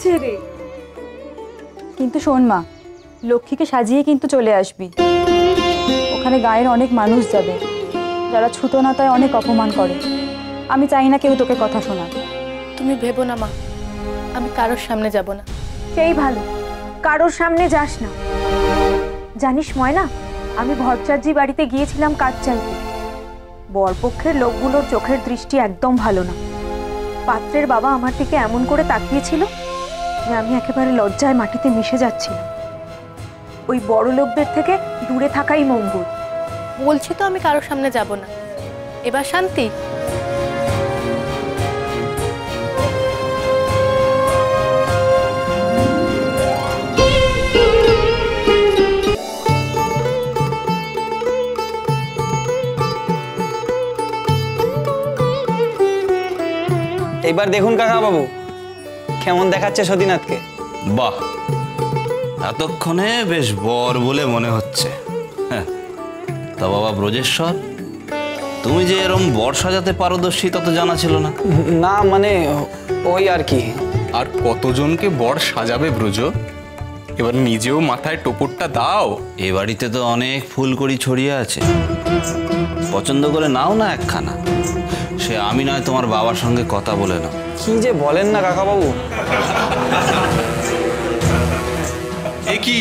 ছেড়ে। কিন্তু শোন মা, লক্ষ্মীকে সাজিয়ে কিন্তু চলে আসবি। ওখানে গায়ের অনেক মানুষ যাবে যারা ছুতোনাতায় অনেক অপমান করে। আমি চাই না কেউ তোকে কথা শোনাক। তুমি ভেবো না মা, আমি কারোর সামনে যাব না। সেই ভালো, কারোর সামনে যাস না। জানিস ময়না, আমি ভট্টাচার্যি বাড়িতে গিয়েছিলাম কাজ চাইতে। বরপক্ষের লোকগুলোর চোখের দৃষ্টি একদম ভালো না। পাত্রের বাবা আমার দিকে এমন করে তাকিয়েছিল যে আমি একেবারে লজ্জায় মাটিতে মিশে যাচ্ছিলাম। ওই বড় লোকদের থেকে দূরে থাকাই মঙ্গল। বলছি তো আমি কারোর সামনে যাব না। এবার শান্তি। এবার দেখুন কাকা বাবু কেমন দেখাচ্ছে সতীনাথকে। বাহ, এতক্ষণে বেশ বর বলে মনে হচ্ছে। হ্যাঁ, তা বাবা ব্রজেশ্বর, তুমি যে এরম বর সাজাতে পারদর্শী তা তো জানা ছিল না। না মানে ওই আর কি। আর কতজনকে বর সাজাবে ব্রজ? এবার নিজেও মাথায় টোপরটা দাও। এ বাড়িতে তো অনেক ফুলকড়ি ছড়িয়ে আছে, পছন্দ করে নাও না একখানা। সে আমি নয়, তোমার বাবার সঙ্গে কথা বলে নাও। কি যে বলেন না কাকা বাবু। এ কি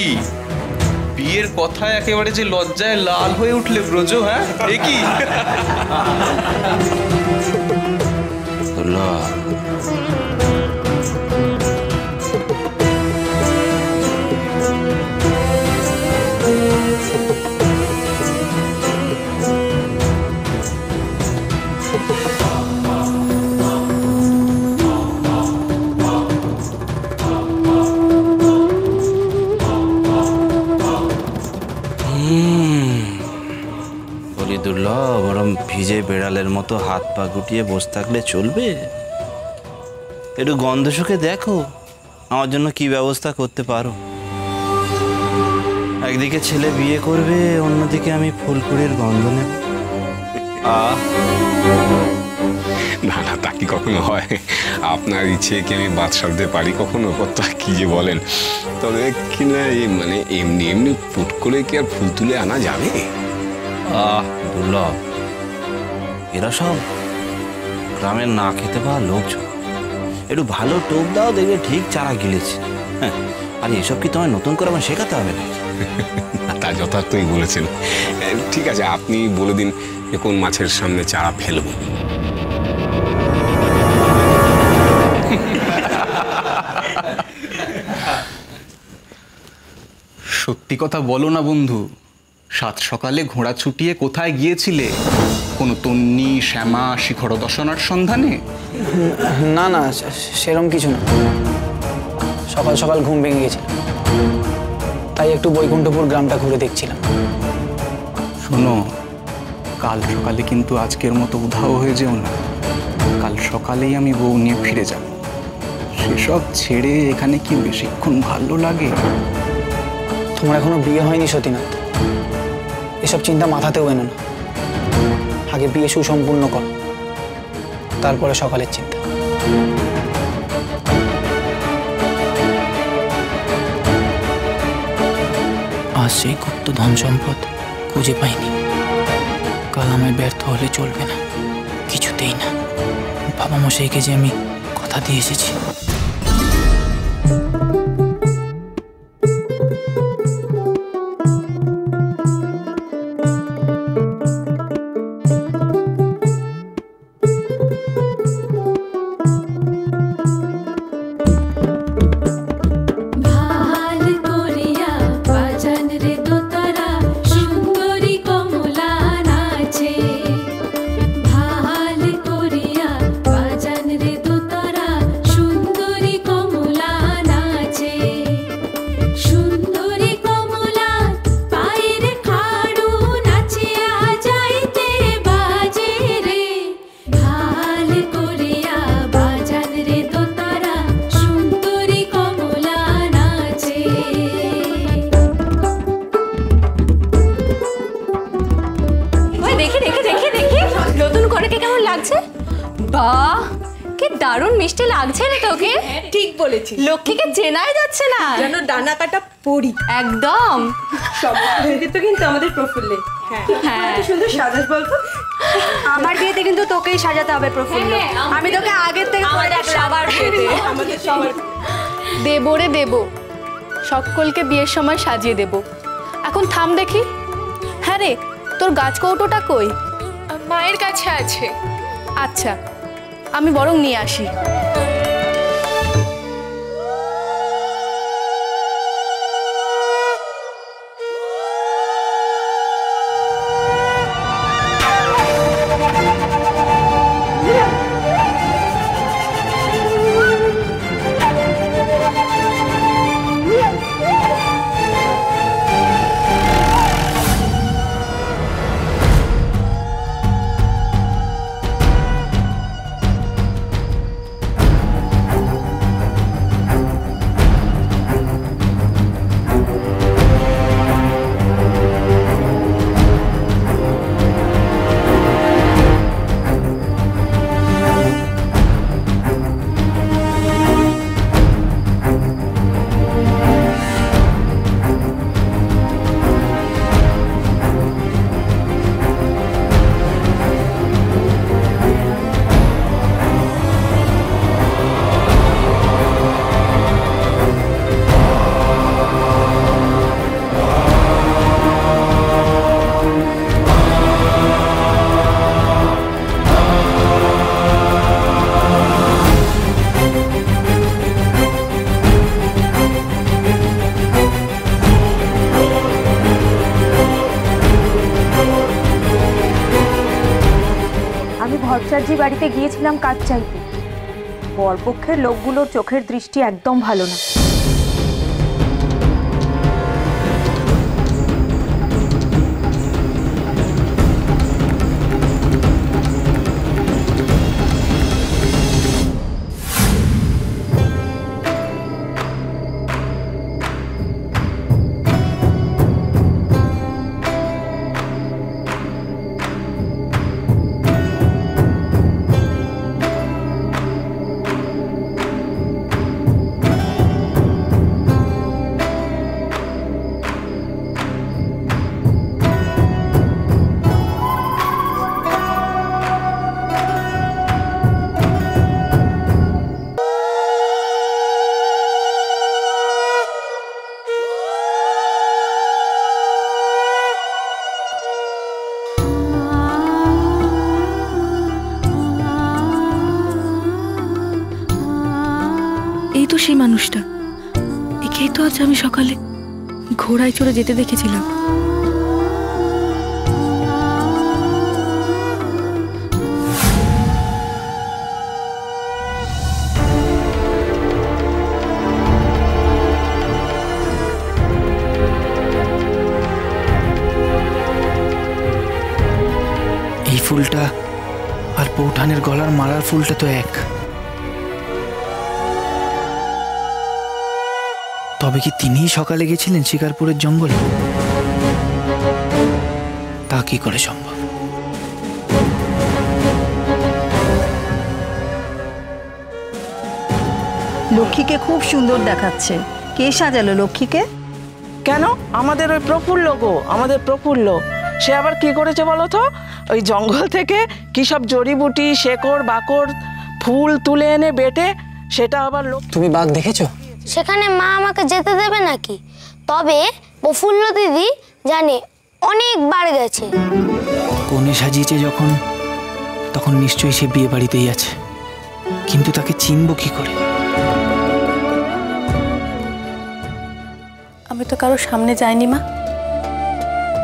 বিয়ের কথা একেবারে যে লজ্জায় লাল হয়ে উঠলে ব্রজ? হ্যাঁ, এ কি? দুর্লভ, ওরম ভিজে বেড়ালের মতো হাত পা গুটিয়ে বসে থাকলে চলবে? একটু গন্ধ শুকে দেখো আমার জন্য কি ব্যবস্থা করতে পারো। একদিকে ছেলে বিয়ে করবে, অন্যদিকে আমি ফুলকুড়ির গন্ধ নেব। না না, তা কি কখনো হয়? আপনার ইচ্ছে কি আমি বাদ সাধতে পারি কখনো? কথা কি যে বলেন। তবে কিনা মানে এমনি এমনি পুট করে কি আর ফুল তুলে আনা যাবে? দুর্লভ, এরা সব গ্রামের না খেতে পাওয়া লোকজন। একটু ভালো টোপ দাও, দেখবে ঠিক চারা গিলেছে। হ্যাঁ, আর এসব কি তোমায় নতুন করে আমার শেখাতে হবে না? তা যথার্থই বলেছেন। ঠিক আছে, আপনি বলে দিন কোন মাছের সামনে চারা ফেলবো। সত্যি কথা বলো না বন্ধু, সাত সকালে ঘোড়া ছুটিয়ে কোথায় গিয়েছিলে? কোনো তন্নি শ্যামা শিখর দর্শনার সন্ধানে? না না, সেরম কিছু না। সকাল সকাল ঘুম ভেঙে গেছিল, তাই একটু বৈকুণ্ঠপুর গ্রামটা ঘুরে দেখছিলাম। শোনো, কাল সকালে কিন্তু আজকের মতো উধাও হয়ে যেও না। কাল সকালেই আমি বউ নিয়ে ফিরে যাব। সেসব ছেড়ে এখানে কি বেশিক্ষণ ভালো লাগে? তোমার এখনো বিয়ে হয়নি সতীনাথ, এসব চিন্তা মাথাতেও এনো না। আগে বিয়ে সুসম্পূর্ণ কর, তারপরে সকালের চিন্তা। আজ সেই গুপ্ত ধন সম্পদ খুঁজে পাইনি, কাল আমায় ব্যর্থ হলে চলবে না, কিছুতেই না। বাবা মশাইকে যে আমি কথা দিয়ে এসেছি। সুন্দরী মিষ্টি লাগছে রে তোকে। ঠিক বলেছিস, লক্ষ্মীকে চেনাই যাচ্ছে না, যেন ডানা কাটা পরি। একদম সমস্ত হয়ে যেত কিন্তু আমাদের প্রফুল্লে। হ্যাঁ, কত সুন্দর সাজাস বলতো। আমার বিয়েতে কিন্তু তোকেই সাজাতে হবে প্রফুল্ল। আমি তোকে আগের থেকে আমাদের সবার বিয়েতে আমাদের সবার দেবো রে দেবো, সকলকে বিয়ের সময় সাজিয়ে দেব। এখন থাম দেখি। হ্যাঁ রে, তোর গাছ কৌটোটা কই? মায়ের কাছে আছে। আচ্ছা, আমি বরং নিয়ে আসি। ভট্টাচার্যি বাড়িতে গিয়েছিলাম কাজ চাইতে। বরপক্ষের লোকগুলোর চোখের দৃষ্টি একদম ভালো না। এই তো সেই মানুষটা, একেই তো আজ আমি সকালে ঘোড়ায় চড়ে যেতে দেখেছিলাম। এই ফুলটা আর পৌঠানের গলার মালার ফুলটা তো এক। তবে কি তিনিই সকালে গেছিলেন শিকারপুরের জঙ্গলে? তা কি করে সম্ভব? লক্ষ্মীকে খুব সুন্দর দেখাচ্ছে। কে সাজালো লক্ষ্মীকে? কেন? আমাদের ওই প্রফুল্ল গো, আমাদের প্রফুল্ল। সে আবার কি করেছে বলো তো? ওই জঙ্গল থেকে কি সব জড়িবুটি, শেকড় বাকড়, ফুল তুলে এনে বেটে সেটা আবার তুমি বাঘ দেখেছো? সেখানে মা আমাকে যেতে দেবে নাকি? তবে প্রফুল্ল দিদি জানে অনেকবার গেছে। কনে সাজিয়েছে যখন, তখন নিশ্চয়ই সে বিয়ে বাড়িতেই আছে। কিন্তু তাকে চিনব কি করে? আমি তো কারো সামনে যাইনি মা,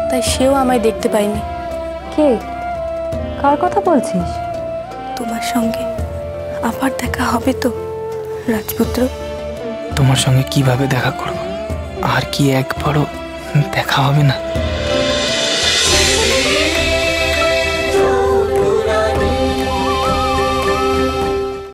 তাই সেও আমায় দেখতে পাইনি। কে? কার কথা বলছিস? তোমার সঙ্গে আবার দেখা হবে তো রাজপুত্র? তোমার সঙ্গে কিভাবে দেখা করব? আর কি একবারও দেখা হবে না?